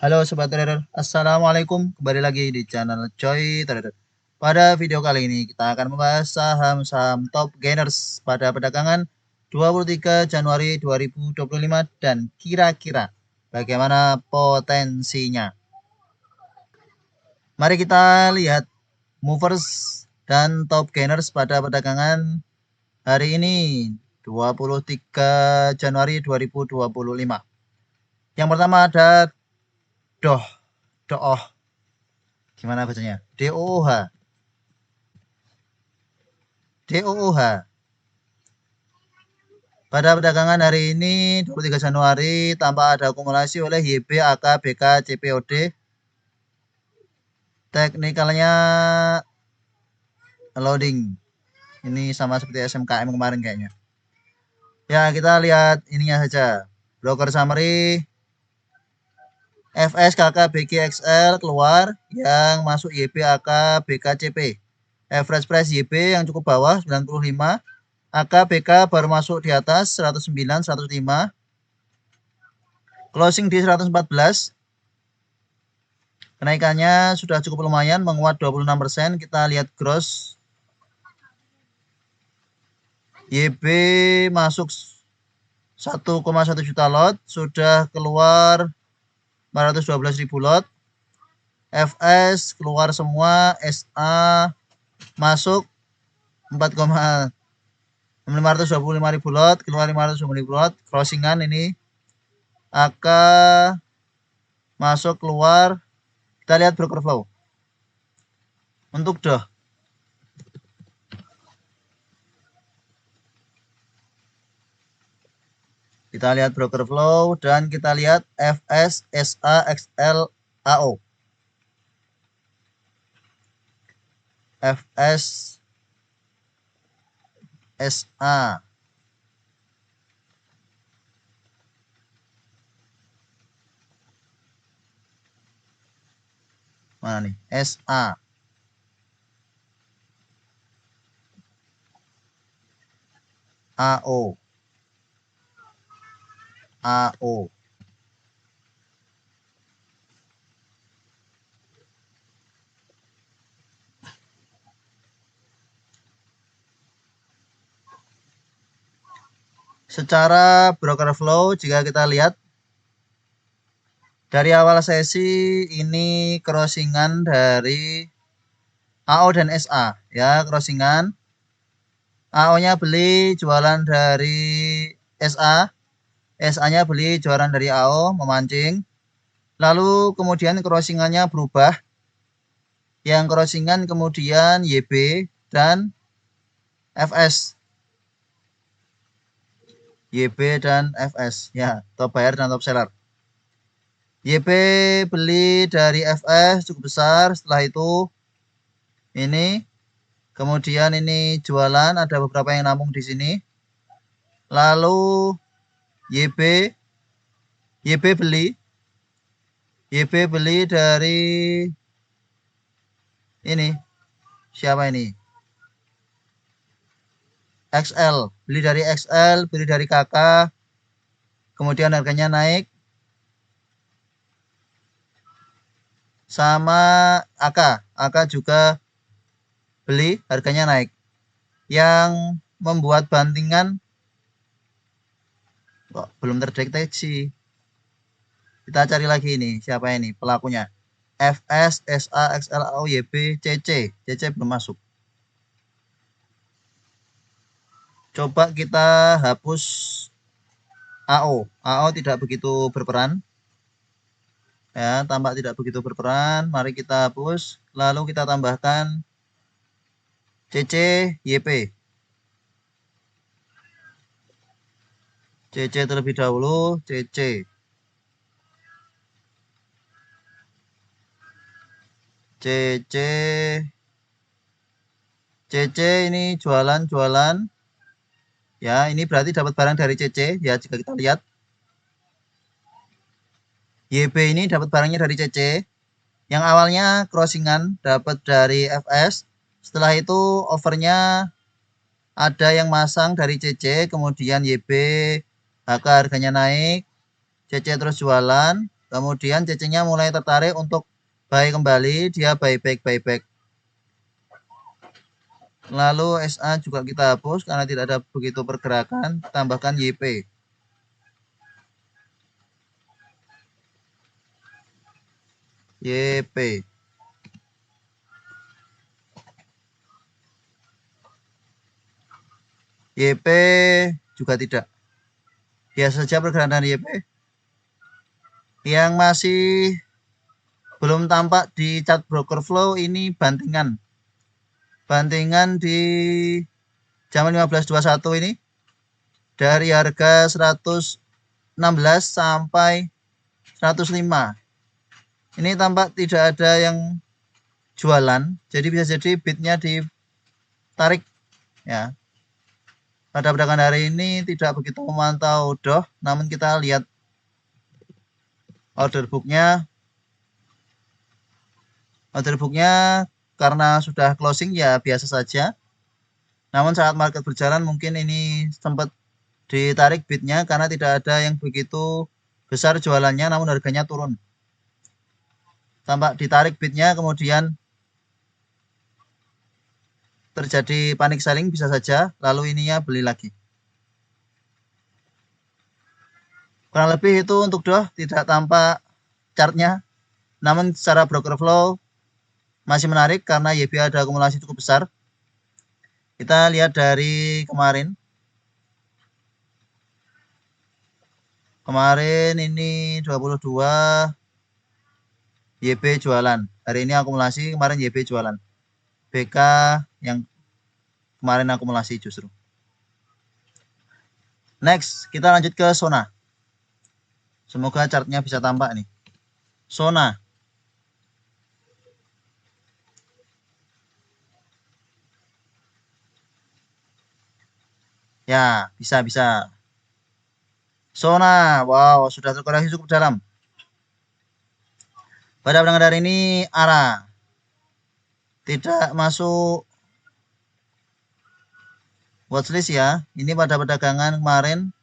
Halo Sobat Trader, Assalamualaikum. Kembali lagi di channel Choi Trader. Pada video kali ini kita akan membahas saham-saham top gainers pada perdagangan 23 Januari 2025 dan kira-kira bagaimana potensinya. Mari kita lihat movers dan top gainers pada perdagangan hari ini 23 Januari 2025. Yang pertama ada Dooh. Gimana bacanya? DOOH. Pada perdagangan hari ini 23 Januari tanpa ada akumulasi oleh YB, AK, BK, CPOD. Teknikalnya loading. Ini sama seperti SMKM kemarin kayaknya. Ya, kita lihat ininya saja. Broker summary FS, KK, BG, XL keluar, yang masuk YB, AK, BK, CP. Average price YB yang cukup bawah 95, AK, BK baru masuk di atas 109, 105. Closing di 114. Kenaikannya sudah cukup lumayan, menguat 26%. Kita lihat gross. YB masuk 1,1 juta lot, sudah keluar 412.000 lot. FS keluar semua, SA masuk 525.000 lot, keluar 520.000 lot. Crossingan ini AK masuk keluar. Kita lihat broker flow. Untuk DOH, kita lihat broker flow dan kita lihat FS, SA, XL, AO. FS, SA. Mana nih? SA. AO. AO. Secara broker flow, jika kita lihat dari awal sesi ini crossingan dari AO dan SA ya, crossingan. AO-nya beli jualan dari SA, SA-nya beli jualan dari AO, memancing. Lalu kemudian crossingannya berubah. Yang crossingan kemudian YB dan FS. YB dan FS ya, top buyer dan top seller. YB beli dari FS cukup besar, setelah itu ini kemudian ini jualan, ada beberapa yang nampung di sini. Lalu YB beli dari ini, siapa ini? XL, beli dari XL, beli dari KK, kemudian harganya naik. Sama AK juga beli, harganya naik. Yang membuat bantingan kok belum terdeteksi. Kita cari lagi ini, siapa ini pelakunya? FS, SA, XL, AO, YB, CC. CC belum masuk. Coba kita hapus AO. AO tidak begitu berperan. Ya, tampak tidak begitu berperan. Mari kita hapus. Lalu kita tambahkan CC, YP. CC terlebih dahulu, CC. CC ini jualan. Ya, ini berarti dapat barang dari CC. Ya, jika kita lihat. YB ini dapat barangnya dari CC. Yang awalnya crossingan dapat dari FS. Setelah itu overnya ada yang masang dari CC. Kemudian YB, HK harganya naik. CC terus jualan. Kemudian CC-nya mulai tertarik untuk buy kembali, dia buy back. Lalu SA juga kita hapus karena tidak ada begitu pergerakan, tambahkan YP. YP. YP juga tidak. Biasa saja pergerakan YP. Yang masih belum tampak di chart broker flow ini bantingan. Bantingan di jam 15.21 ini dari harga 116 sampai 105. Ini tampak tidak ada yang jualan, jadi bisa jadi bidnya ditarik ya. Pada perdagangan hari ini tidak begitu memantau doh, namun kita lihat order booknya. Order booknya karena sudah closing ya biasa saja. Namun saat market berjalan mungkin ini sempat ditarik bidnya karena tidak ada yang begitu besar jualannya, namun harganya turun. Tampak ditarik bidnya, kemudian terjadi panic selling bisa saja, lalu ininya beli lagi. Kurang lebih itu untuk doh, tidak tampak chartnya, namun secara broker flow masih menarik karena YB ada akumulasi cukup besar. Kita lihat dari kemarin. Kemarin ini 22 YB jualan. Hari ini akumulasi, kemarin YB jualan. BK yang kemarin akumulasi justru. Next, kita lanjut ke Sona. Semoga chartnya bisa tampak nih. Sona. Ya, bisa. Sona, wow, sudah terkoreksi cukup dalam. Pada perdagangan hari ini arah tidak masuk watchlist ya. Ini pada perdagangan kemarin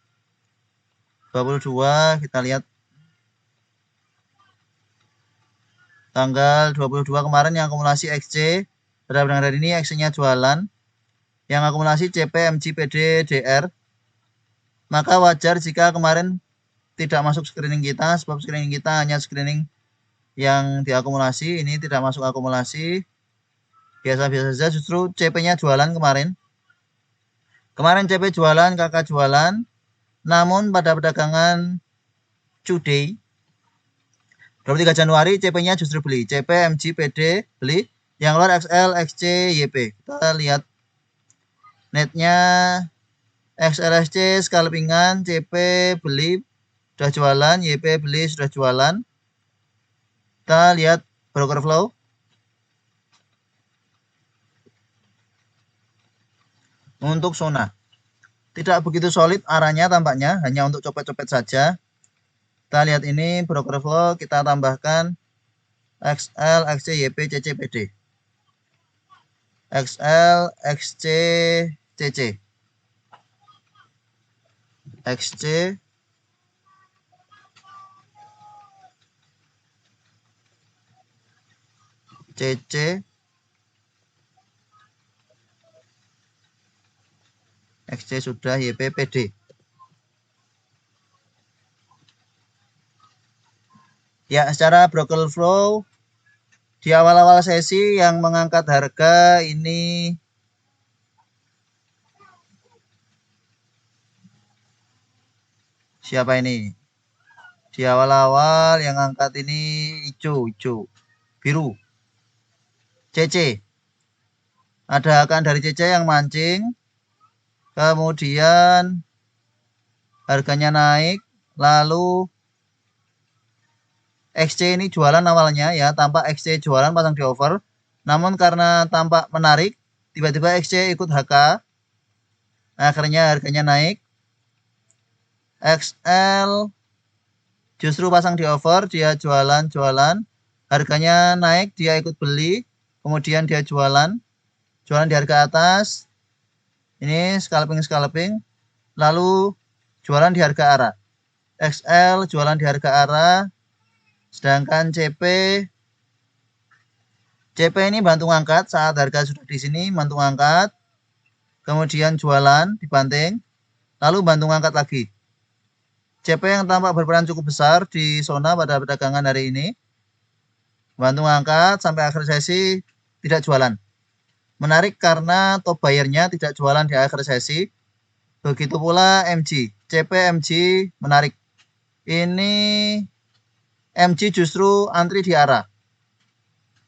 22, kita lihat tanggal 22 kemarin yang akumulasi XC. Pada perdagangan hari ini XC-nya jualan. Yang akumulasi CP, MG, PD, DR. Maka wajar jika kemarin tidak masuk screening kita, sebab screening kita hanya screening yang diakumulasi. Ini tidak masuk akumulasi. Biasa-biasa saja, justru CP-nya jualan kemarin. Kemarin CP jualan, kakak jualan. Namun pada perdagangan today 23 Januari CP-nya justru beli. CP, MG, PD beli. Yang luar XL, XC, YP. Kita lihat netnya XLSC scalpingan, CP beli sudah jualan, YP beli sudah jualan. Kita lihat broker flow. Untuk Sona tidak begitu solid arahnya tampaknya, hanya untuk copet-copet saja. Kita lihat ini broker flow, kita tambahkan XL, XC, YP, CC, PD. XL, XC, CC. XC, CC, XC sudah, YP, PD. Ya, secara broker flow di awal-awal sesi yang mengangkat harga ini siapa ini? Di awal-awal yang angkat ini hijau, biru. CC. Ada akan dari CC yang mancing. Kemudian harganya naik, lalu XC ini jualan awalnya ya, tampak XC jualan pasang di over. Namun karena tampak menarik, tiba-tiba XC ikut HK. Akhirnya harganya naik. XL justru pasang di over, dia jualan. Harganya naik, dia ikut beli. Kemudian dia jualan di harga atas. Ini scalping. Lalu jualan di harga arah. XL jualan di harga arah. Sedangkan CP ini bantu ngangkat saat harga sudah di sini, bantu ngangkat, kemudian jualan dibanting, lalu bantu ngangkat lagi. CP yang tampak berperan cukup besar di zona pada perdagangan hari ini, bantu ngangkat sampai akhir sesi tidak jualan. Menarik karena top buyer-nya tidak jualan di akhir sesi. Begitu pula MG, CP MG menarik. Ini MG justru antri di arah.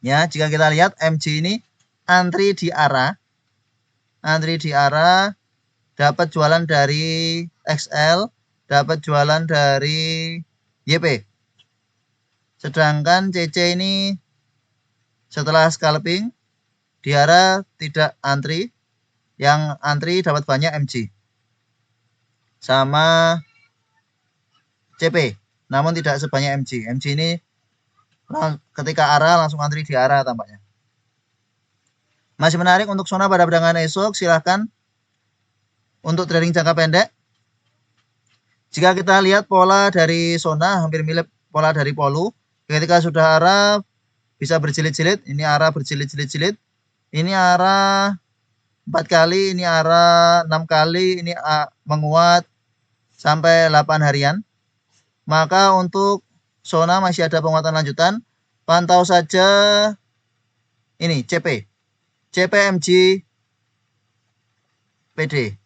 Ya, jika kita lihat MG ini antri di arah, dapat jualan dari XL, dapat jualan dari YP. Sedangkan CC ini setelah scalping di arah tidak antri, yang antri dapat banyak MG sama CP, namun tidak sebanyak MG. MG ini ketika arah langsung antri di arah tampaknya. Masih menarik untuk zona pada perdagangan esok, silahkan untuk trading jangka pendek. Jika kita lihat pola dari zona hampir mirip pola dari polu, ketika sudah arah bisa berjilid-jilid, ini arah berjilid-jilid-jilid, ini arah 4 kali, ini arah 6 kali, ini menguat sampai 8 harian. Maka untuk zona masih ada penguatan lanjutan, pantau saja ini CP MG PD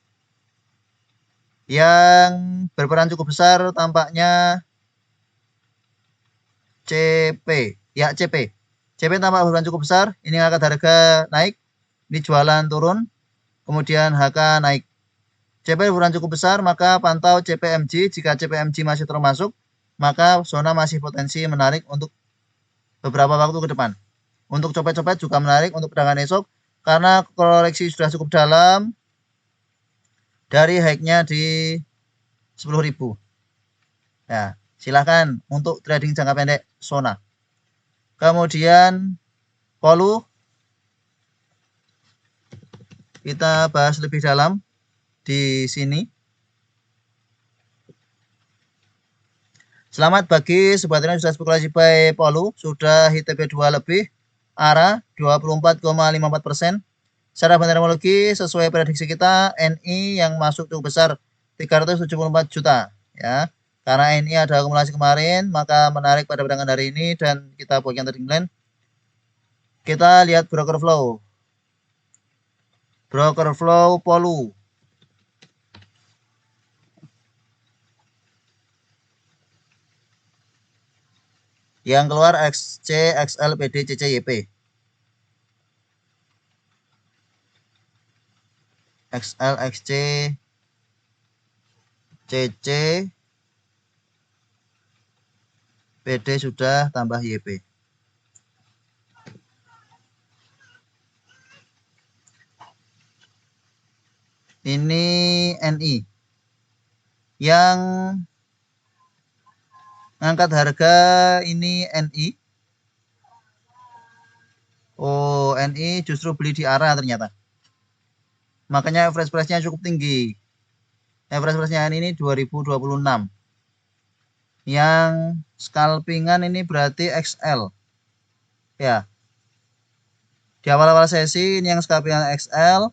yang berperan cukup besar tampaknya CP tampak berperan cukup besar. Ini angkat harga naik, ini jualan turun, kemudian HK naik. CP berperan cukup besar, maka pantau CPMG. Jika CPMG masih termasuk, maka zona masih potensi menarik untuk beberapa waktu ke depan. Untuk copet-copet juga menarik untuk perdagangan esok, karena koreksi sudah cukup dalam dari high-nya di 10.000. Ya, silahkan untuk trading jangka pendek zona. Kemudian polu kita bahas lebih dalam di sini. Selamat bagi sobat yang sudah spekulasi buy polu, sudah HTP 2 lebih, arah 24,54%. Secara fundamentologi sesuai prediksi kita, NI yang masuk cukup besar 374 juta ya. Karena NI ada akumulasi kemarin, maka menarik pada perdagangan hari ini dan kita buat yang trading plan. Kita lihat broker flow. Broker flow polu. Yang keluar XC, XL, PD, CC, YP. XL, XC, CC, PD sudah tambah YP. Ini NI yang ngangkat harga, ini NI. Oh, NI justru beli di arah ternyata. Makanya average price-nya cukup tinggi. Average price-nya ini 2026. Yang scalpingan ini berarti XL. Ya. Di awal-awal sesi ini yang scalpingan XL,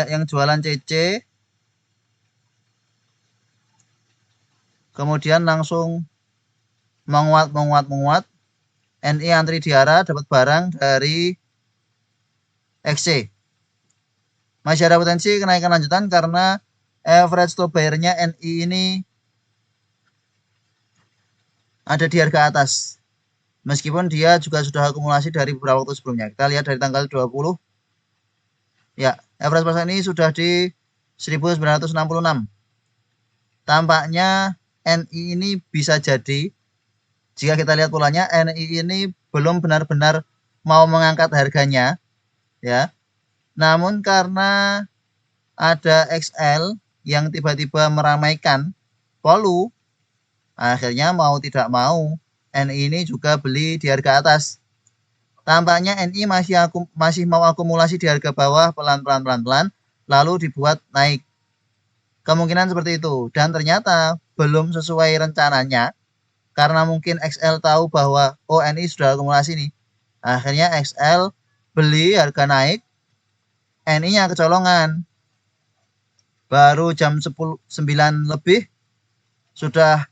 yang jualan CC. Kemudian langsung menguat. NI antri di arah dapat barang dari XC. Masih ada potensi kenaikan lanjutan karena average stop buyer-nya NI ini ada di harga atas. Meskipun dia juga sudah akumulasi dari beberapa waktu sebelumnya. Kita lihat dari tanggal 20. Ya, average price ini sudah di 1966. Tampaknya NI ini bisa jadi, jika kita lihat polanya, NI ini belum benar-benar mau mengangkat harganya, ya. Namun karena ada XL yang tiba-tiba meramaikan polu, akhirnya mau tidak mau NI ini juga beli di harga atas. Tampaknya NI masih mau akumulasi di harga bawah pelan-pelan lalu dibuat naik. Kemungkinan seperti itu, dan ternyata belum sesuai rencananya. karena mungkin XL tahu bahwa NI sudah akumulasi nih. Akhirnya XL beli, harga naik, NI-nya kecolongan. Baru jam 9 lebih sudah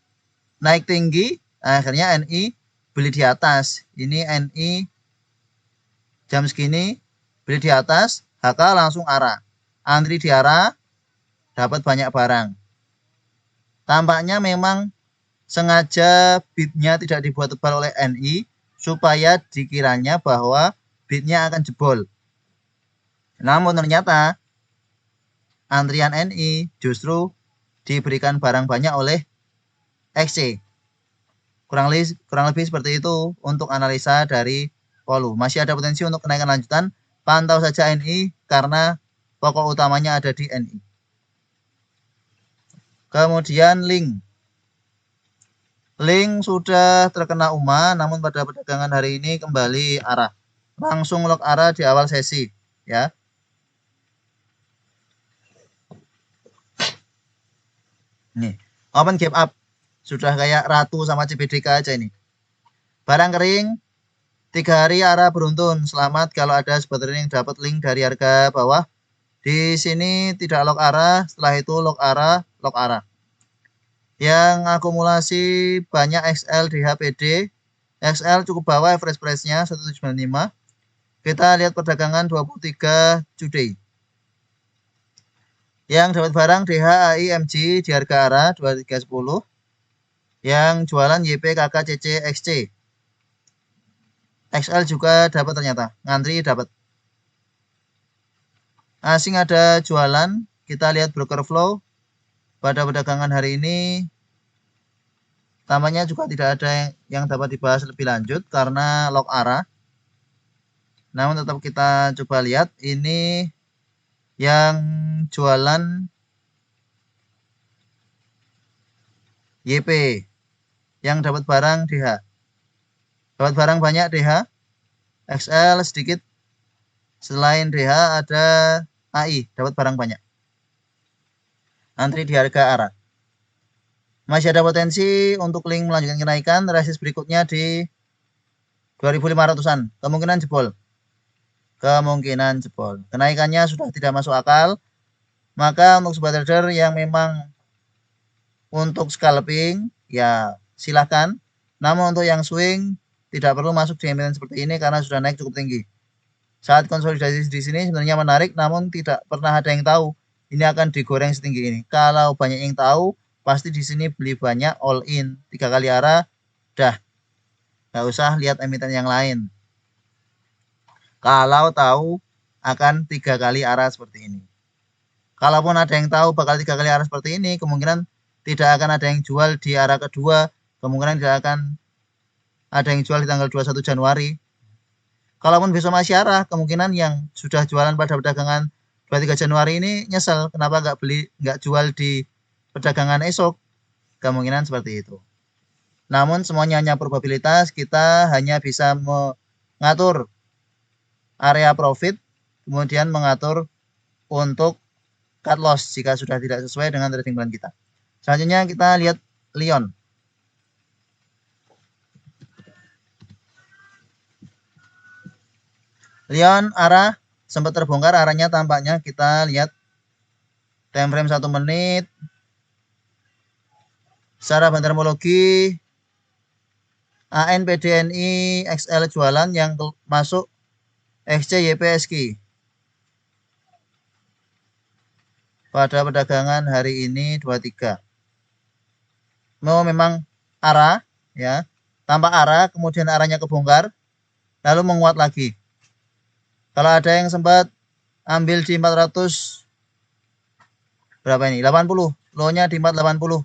naik tinggi, akhirnya NI beli di atas. Ini NI jam segini beli di atas, HK langsung arah. Antri di arah, dapat banyak barang. Tampaknya memang sengaja bidnya tidak dibuat tebal oleh NI supaya dikiranya bahwa bidnya akan jebol. Namun ternyata antrian NI justru diberikan barang banyak oleh XC. Kurang lebih seperti itu untuk analisa dari Polu. Masih ada potensi untuk kenaikan lanjutan. Pantau saja NI karena pokok utamanya ada di NI. Kemudian link. Link sudah terkena UMA, namun pada perdagangan hari ini kembali arah. Langsung lock arah di awal sesi, ya. Nih, open gap up. Sudah kayak Ratu sama CBDK aja ini. Barang kering, 3 hari arah beruntun. Selamat kalau ada spot trading yang dapat link dari harga bawah. Di sini tidak lock arah, setelah itu lock arah, lock arah. Yang akumulasi banyak XL di HPD. XL cukup bawah average price-nya 175. Kita lihat perdagangan 23 Juli. Yang dapat barang DHAI MG di harga arah 2310. Yang jualan YPKKCC XC. XL juga dapat ternyata, ngantri dapat. Asing ada jualan, kita lihat broker flow. Pada perdagangan hari ini tampaknya juga tidak ada yang dapat dibahas lebih lanjut karena lock arah. Namun tetap kita coba lihat ini yang jualan YP, yang dapat barang DH. Dapat barang banyak DH, XL sedikit. Selain DH ada AI, dapat barang banyak. Antri di harga arah. Masih ada potensi untuk link melanjutkan kenaikan. Resist berikutnya di 2500-an. Kemungkinan jebol. Kenaikannya sudah tidak masuk akal. Maka untuk sobat trader yang memang untuk scalping, ya silahkan. Namun untuk yang swing, tidak perlu masuk di emiten seperti ini karena sudah naik cukup tinggi. Saat konsolidasi di sini sebenarnya menarik, namun tidak pernah ada yang tahu ini akan digoreng setinggi ini. Kalau banyak yang tahu, pasti di sini beli banyak all in 3 kali arah, dah nggak usah lihat emiten yang lain. Kalau tahu akan 3 kali arah seperti ini. Kalaupun ada yang tahu bakal 3 kali arah seperti ini, kemungkinan tidak akan ada yang jual di arah kedua, kemungkinan tidak akan ada yang jual di tanggal 21 Januari. Kalaupun besok masih arah, kemungkinan yang sudah jualan pada perdagangan 23 Januari ini nyesel kenapa nggak jual di perdagangan esok. Kemungkinan seperti itu. Namun semuanya hanya probabilitas, kita hanya bisa mengatur area profit, kemudian mengatur untuk cut loss jika sudah tidak sesuai dengan trading plan kita. Selanjutnya kita lihat Lion. Lion arah sempat terbongkar arahnya, tampaknya kita lihat time frame 1 menit. Secara bantermologi ANPDNI XL jualan yang masuk XCYPSQ pada perdagangan hari ini 23. Memang arah ya, tampak arah kemudian arahnya kebongkar lalu menguat lagi. Kalau ada yang sempat ambil di 400 berapa ini? 80. Low-nya di 480.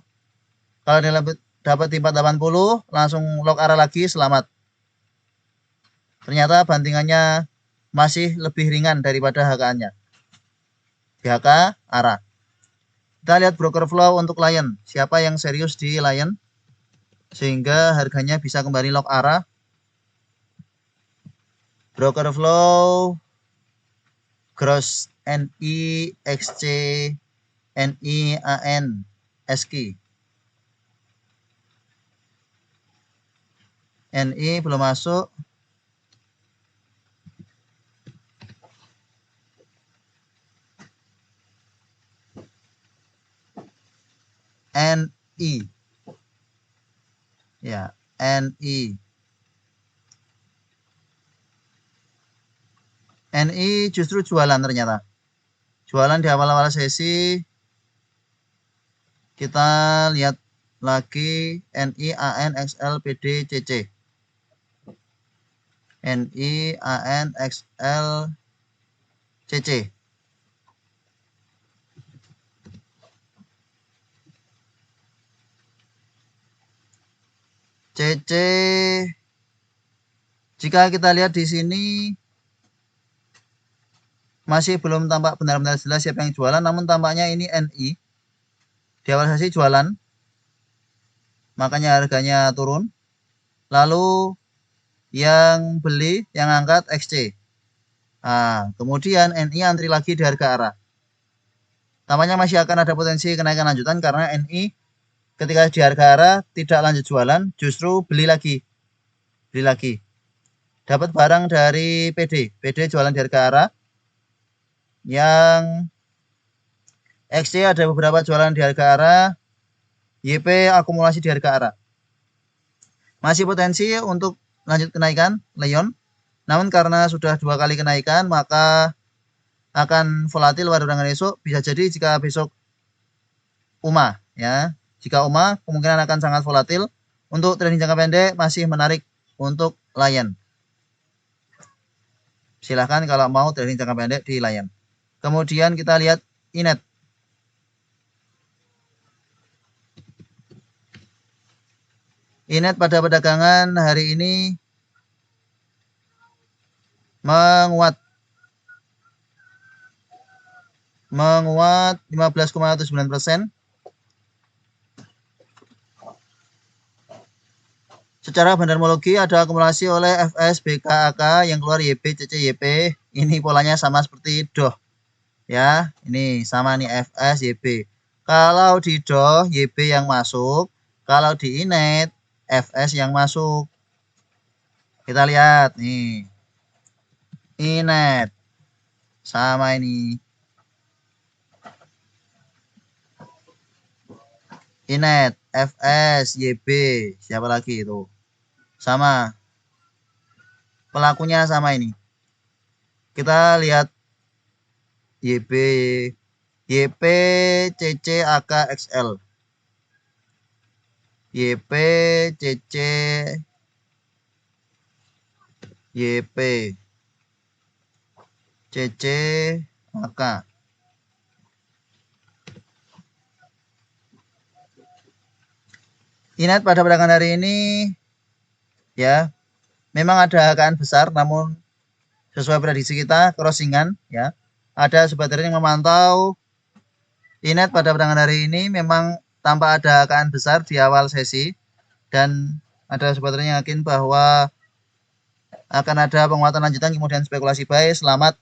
Kalau dapat di 480 langsung lock arah lagi, selamat. Ternyata bantingannya masih lebih ringan daripada HK-nya. Di HK arah. Kita lihat broker flow untuk Lion. Siapa yang serius di Lion sehingga harganya bisa kembali lock arah. Broker flow Gross NI XC NI AN SQ. NI belum masuk. NI. Ya, NI. NI justru jualan ternyata. Jualan di awal-awal sesi. Kita lihat lagi NI AN XL PD CC. NI AN XL CC. CC, jika kita lihat di sini masih belum tampak benar-benar jelas siapa yang jualan, namun tampaknya ini NI di awal sesi jualan, makanya harganya turun. Lalu yang beli, yang angkat XC. Nah, kemudian NI antri lagi di harga arah. Tampaknya masih akan ada potensi kenaikan lanjutan karena NI ketika di harga arah tidak lanjut jualan, justru beli lagi. Dapat barang dari PD jualan di harga arah. Yang XC ada beberapa jualan di harga arah. YP akumulasi di harga arah. Masih potensi untuk lanjut kenaikan Leon. Namun karena sudah 2 kali kenaikan, maka akan volatil pada perdagangan esok. Bisa jadi jika besok UMA, ya. Jika UMA kemungkinan akan sangat volatil. Untuk trading jangka pendek masih menarik untuk Lion. Silahkan kalau mau trading jangka pendek di Lion. Kemudian kita lihat Inet. Inet pada perdagangan hari ini menguat 15,9%. Secara bandarmologi ada akumulasi oleh FS, BKAK yang keluar YP, CC, YP. Ini polanya sama seperti DOH. Ya, ini sama nih FS, YP. Kalau di DOH, YP yang masuk. Kalau di Inet, FS yang masuk. Kita lihat nih. Inet. Sama ini. Inet, FS, YB. Siapa lagi itu? Sama. Pelakunya sama ini. Kita lihat YB, YP, CC, AK, XL. YP, CC, YP, CC, AK. Inet pada perdagangan hari ini ya memang ada akaan besar, namun sesuai prediksi kita crossingan ya. Ada sobat trading yang memantau Inet pada perdagangan hari ini memang tampak ada akaan besar di awal sesi, dan ada sobat trading yang yakin bahwa akan ada penguatan lanjutan kemudian spekulasi buy. Selamat,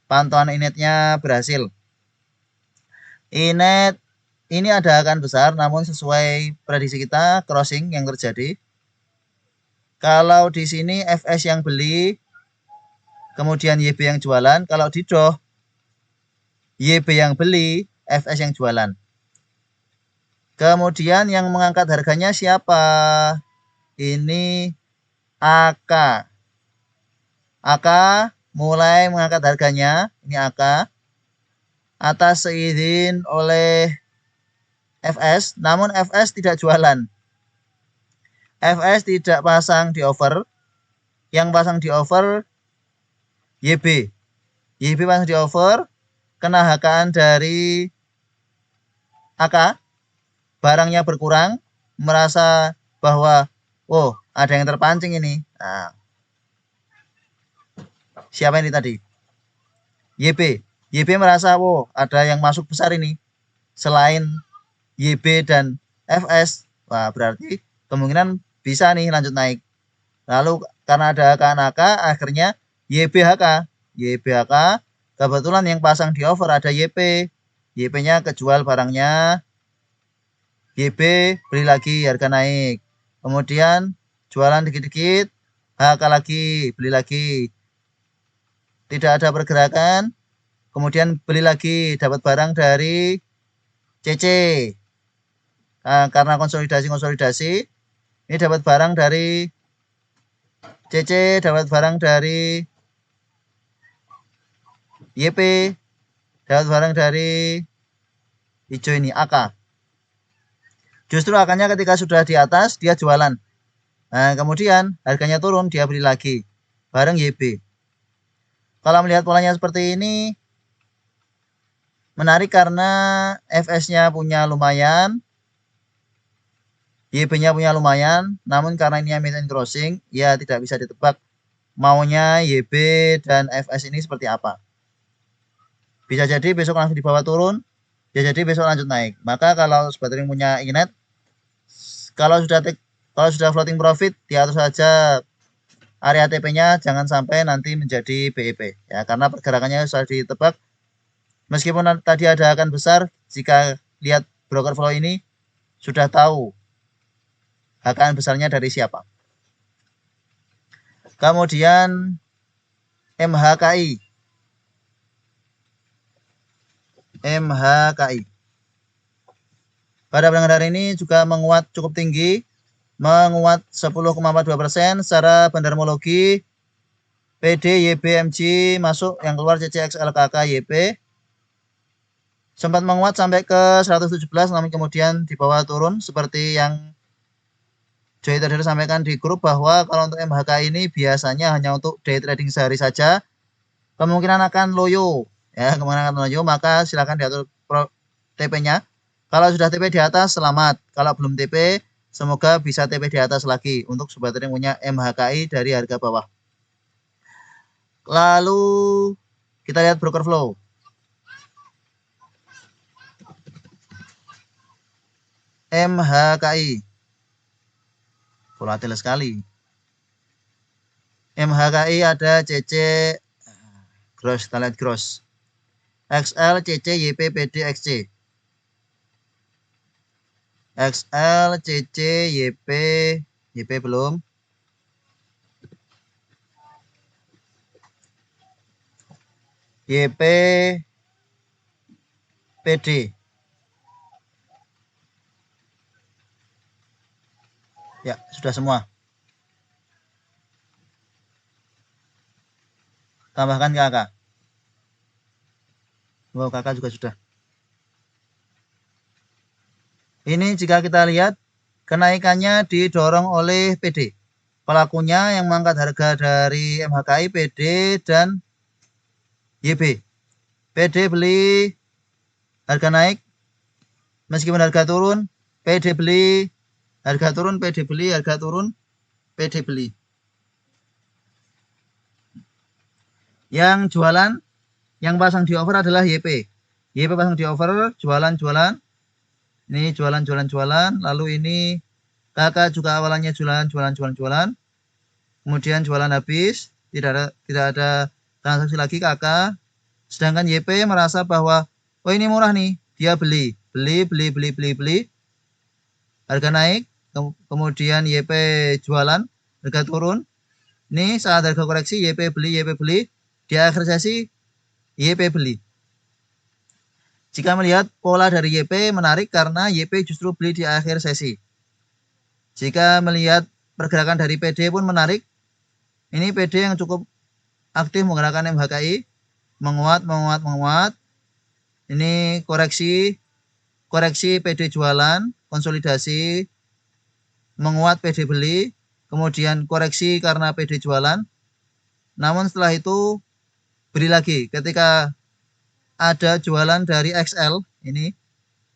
pantauan Inetnya berhasil. Inet ini ada akan besar, namun sesuai prediksi kita crossing yang terjadi. Kalau di sini FS yang beli, kemudian YB yang jualan. Kalau di DOH, YB yang beli, FS yang jualan. Kemudian yang mengangkat harganya siapa? Ini AK. AK mulai mengangkat harganya. Ini AK atas seizin oleh FS, namun FS tidak jualan. FS tidak pasang di over. Yang pasang di over YB. YB pasang di over, kena hakaan dari AK. Barangnya berkurang, merasa bahwa oh, ada yang terpancing ini. Nah, siapa ini tadi? YB. YB merasa, oh, ada yang masuk besar ini. Selain YB dan FS, wah, berarti kemungkinan bisa nih lanjut naik. Lalu karena ada HK, akhirnya YBHK. YBHK, kebetulan yang pasang di over ada YP. YP-nya kejual barangnya. YB beli lagi, harga naik. Kemudian jualan dikit-dikit, HK lagi, beli lagi. Tidak ada pergerakan, kemudian beli lagi, dapat barang dari CC. Nah, karena konsolidasi, ini dapat barang dari CC, dapat barang dari YP, dapat barang dari hijau ini, AK. Justru AK-nya ketika sudah di atas, dia jualan. Nah, kemudian harganya turun, dia beli lagi. Bareng YB. Kalau melihat polanya seperti ini, menarik karena FS-nya punya lumayan, YB-nya punya lumayan, namun karena ini mid crossing, ya tidak bisa ditebak maunya YB dan FS ini seperti apa. Bisa jadi besok langsung di bawah turun, bisa jadi besok lanjut naik. Maka kalau sobat trading punya Ignite, kalau sudah floating profit, diatur saja area TP-nya, jangan sampai nanti menjadi BEP ya, karena pergerakannya sudah ditebak. Meskipun tadi ada akan besar, jika lihat broker flow ini sudah tahu akan besarnya dari siapa. Kemudian MHKI. Pada perdagangan hari ini juga menguat cukup tinggi, menguat 10,42% secara bandarmologi. PD, YB, MG masuk, yang keluar CCXL, KK, YP. Sempat menguat sampai ke 117, namun kemudian di bawah turun seperti yang Joy tadi sampaikan di grup, bahwa kalau untuk MHK ini biasanya hanya untuk day trading sehari saja, kemungkinan akan loyo ya, maka silakan diatur TP-nya. Kalau sudah TP di atas selamat, kalau belum TP semoga bisa TP di atas lagi untuk sobat trading punya MHKI dari harga bawah. Lalu kita lihat broker flow. MHKI volatil sekali. MHKI ada CC gross, kita lihat gross. XL, CC, YP, PD, XC. XL, CC, YP, YP belum. YP, PD. Ya, sudah semua. Tambahkan KK. Wow, KK juga sudah. Ini jika kita lihat kenaikannya didorong oleh PD. Pelakunya yang mengangkat harga dari MHKI, PD dan YB. PD beli, harga naik. Meskipun harga turun, PD beli, harga turun, PD beli, harga turun, PD beli. Yang jualan, yang pasang di over adalah YP. YP pasang di over, jualan. Ini jualan. Lalu ini KK juga awalnya jualan. Kemudian jualan habis, tidak ada transaksi lagi KK. Sedangkan YP merasa bahwa oh ini murah nih, dia beli. Harga naik, kemudian YP jualan, harga turun. Ini saat harga koreksi YP beli. Di akhir sesi YP beli. Jika melihat pola dari YP menarik karena YP justru beli di akhir sesi. Jika melihat pergerakan dari PD pun menarik. Ini PD yang cukup aktif menggerakkan MHKI, menguat. Ini koreksi PD jualan, konsolidasi, menguat PD beli, kemudian koreksi karena PD jualan. Namun setelah itu beli lagi ketika ada jualan dari XL. Ini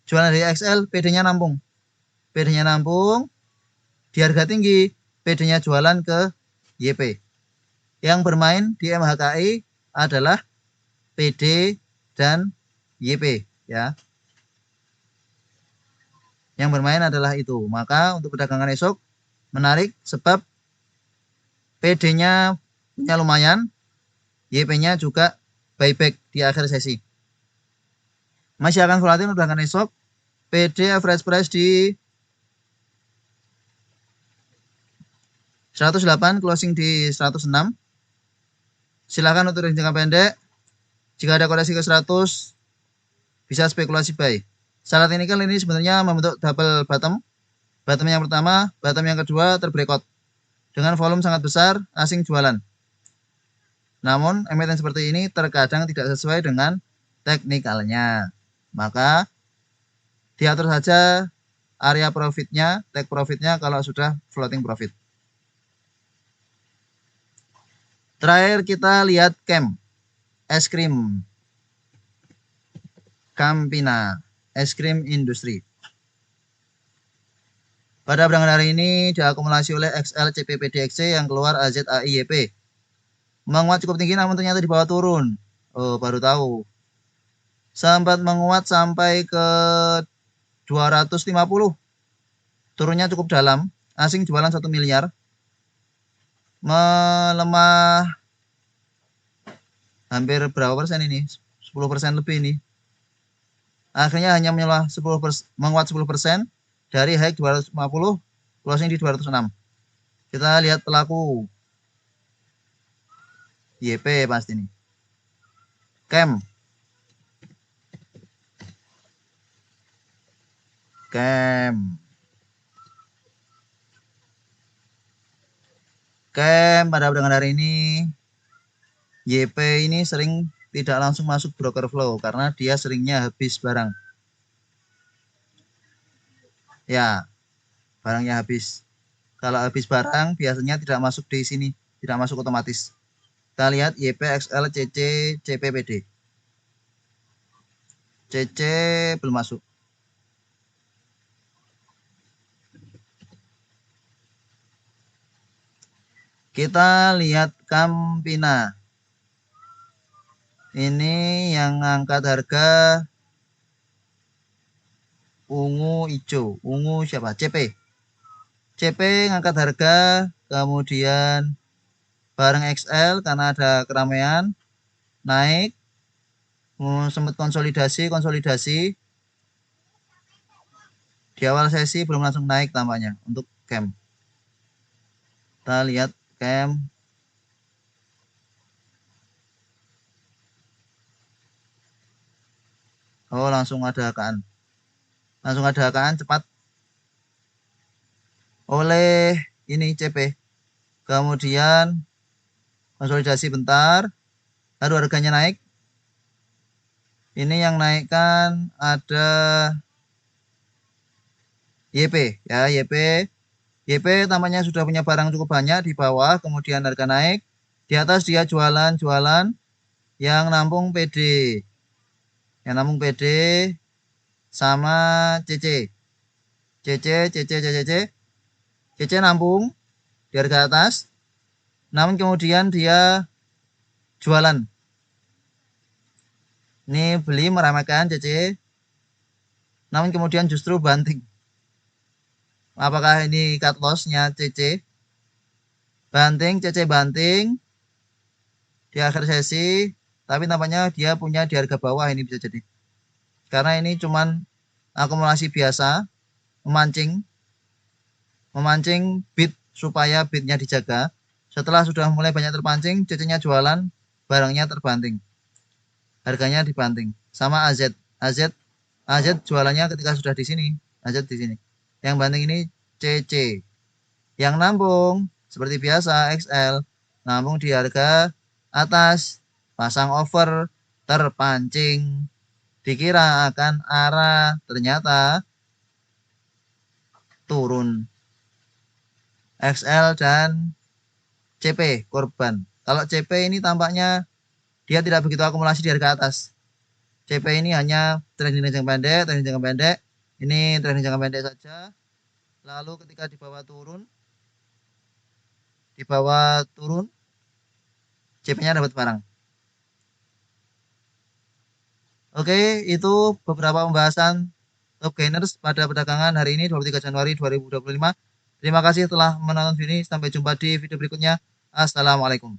jualan dari XL, PD-nya nampung di harga tinggi, PD-nya jualan ke YP. Yang bermain di MHKI adalah PD dan YP ya. Yang bermain adalah itu. Maka untuk perdagangan esok menarik sebab PD-nya punya lumayan, YP-nya juga buyback di akhir sesi. Masih akan volatil perdagangan esok. PD average price di 108 closing di 106. Silakan untuk trading jangka pendek. Jika ada koreksi ke 100 bisa spekulasi buy. Saat ini kan ini sebenarnya membentuk double bottom. Bottom yang pertama, bottom yang kedua terbreakout. Dengan volume sangat besar, asing jualan. Namun emiten seperti ini terkadang tidak sesuai dengan teknikalnya. Maka diatur saja area profitnya, take profitnya kalau sudah floating profit. Terakhir kita lihat CAM, es krim, Campina, es krim industri. Pada perdagangan hari ini diakumulasi oleh XL CPPDXC yang keluar AZAIYP. Menguat cukup tinggi namun ternyata di bawah turun. Oh, baru tahu. Sempat menguat sampai ke 250. Turunnya cukup dalam. Asing jualan 1 miliar. Melemah hampir berapa persen ini? 10% lebih ini. Akhirnya hanya menguat 10% dari high 250, closing di 206. Kita lihat pelaku YP pasti ini. CAM. Pada perdagangan hari ini YP ini sering tidak langsung masuk broker flow karena dia seringnya habis barang. Ya, barangnya habis. Kalau habis barang biasanya tidak masuk di sini, tidak masuk otomatis. Kita lihat YP, XL, CC, CPPD. CC belum masuk. Kita lihat Campina. Ini yang angkat harga ungu hijau. Ungu siapa? CP. CP ngangkat harga, kemudian bareng XL karena ada keramaian naik, sempat konsolidasi di awal sesi belum langsung naik tampaknya untuk CAM. Kita lihat CAM. Oh, langsung ada akaan cepat oleh ini CP. Kemudian konsolidasi bentar, lalu harganya naik. Ini yang naikkan ada YP ya, YP tampaknya sudah punya barang cukup banyak di bawah, kemudian harga naik. Di atas dia jualan yang nampung PD. Yang nampung PD sama CC nampung di harga atas. Namun kemudian dia jualan. Ini beli meramaikan CC. Namun kemudian justru banting. Apakah ini cut loss-nya CC? CC banting di akhir sesi, tapi nampaknya dia punya di harga bawah, ini bisa jadi. Karena ini cuman akumulasi biasa, memancing bid supaya bidnya dijaga. Setelah sudah mulai banyak terpancing, CC-nya jualan, barangnya terbanting. Harganya dibanting. Sama AZ jualannya ketika sudah di sini, AZ di sini. Yang banting ini CC. Yang nampung seperti biasa XL, nampung di harga atas, pasang over, terpancing, dikira akan arah, ternyata turun. XL dan CP korban. Kalau CP ini tampaknya dia tidak begitu akumulasi di harga atas. CP ini hanya trading jangka pendek, ini trading jangka pendek saja. Lalu ketika di bawah turun, CP-nya dapat barang. Oke, itu beberapa pembahasan top gainers pada perdagangan hari ini 23 Januari 2025. Terima kasih telah menonton video ini. Sampai jumpa di video berikutnya. Assalamualaikum.